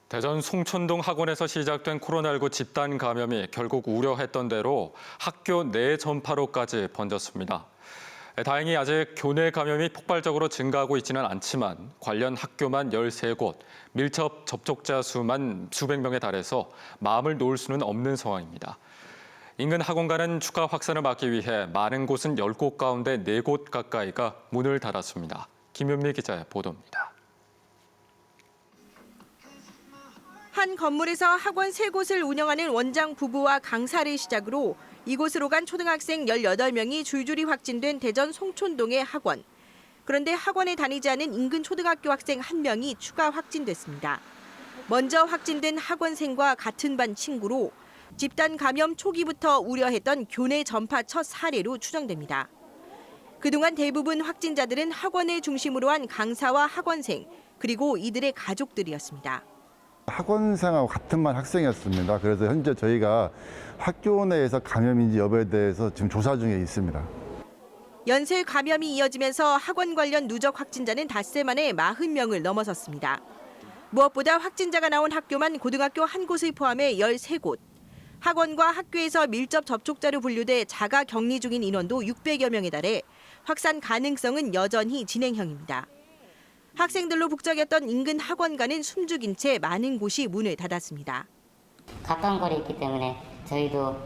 대전 송촌동 학원에서 시작된 코로나19 집단 감염이 결국 우려했던 대로 학교 내 전파로까지 번졌습니다. 다행히 아직 교내 감염이 폭발적으로 증가하고 있지는 않지만 관련 학교만 13곳, 밀접 접촉자 수만 수백 명에 달해서 마음을 놓을 수는 없는 상황입니다. 인근 학원가는 추가 확산을 막기 위해 많은 곳은 10곳 가운데 4곳 가까이가 문을 닫았습니다. 김윤미 기자의 보도입니다. 한 건물에서 학원 3곳을 운영하는 원장 부부와 강사를 시작으로 이곳으로 간 초등학생 18명이 줄줄이 확진된 대전 송촌동의 학원. 그런데 학원에 다니지 않은 인근 초등학교 학생 1명이 추가 확진됐습니다. 먼저 확진된 학원생과 같은 반 친구로 집단 감염 초기부터 우려했던 교내 전파 첫 사례로 추정됩니다. 그동안 대부분 확진자들은 학원을 중심으로 한 강사와 학원생, 그리고 이들의 가족들이었습니다. 학원생하고 같은 반 학생이었습니다. 그래서 현재 저희가 학교 내에서 감염인지 여부에 대해서 지금 조사 중에 있습니다. 연쇄 감염이 이어지면서 학원 관련 누적 확진자는 닷새 만에 40명을 넘어섰습니다. 무엇보다 확진자가 나온 학교만 고등학교 한 곳을 포함해 13곳. 학원과 학교에서 밀접 접촉자로 분류돼 자가 격리 중인 인원도 600여 명에 달해 확산 가능성은 여전히 진행형입니다. 학생들로 북적였던 인근 학원가는 숨죽인 채 많은 곳이 문을 닫았습니다. 가까운 거리에 있기 때문에 저희도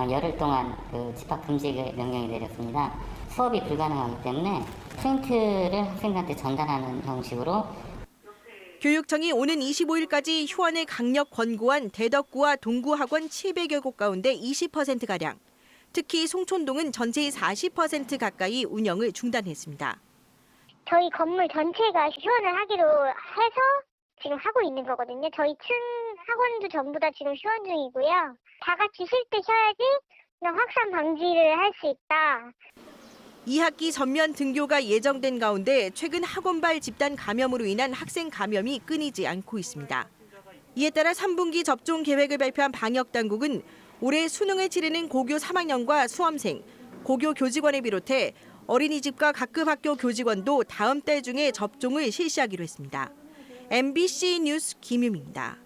열흘 동안 집합 금지 명령이 내렸습니다. 수업이 불가능하기 때문에 프린트를 학생들한테 전달하는 형식으로. 교육청이 오는 25일까지 휴원을 강력 권고한 대덕구와 동구 학원 700여 곳 가운데 20%가량, 특히 송촌동은 전체의 40% 가까이 운영을 중단했습니다. 저희 건물 전체가 휴원을 하기로 해서 지금 하고 있는 거거든요. 저희 층 학원도 전부 다 지금 휴원 중이고요. 다 같이 쉴 때 쉬어야지 확산 방지를 할 수 있다. 2학기 전면 등교가 예정된 가운데 최근 학원발 집단 감염으로 인한 학생 감염이 끊이지 않고 있습니다. 이에 따라 3분기 접종 계획을 발표한 방역당국은 올해 수능을 치르는 고교 3학년과 수험생, 고교 교직원을 비롯해 어린이집과 각급 학교 교직원도 다음 달 중에 접종을 실시하기로 했습니다. MBC 뉴스 김유미입니다.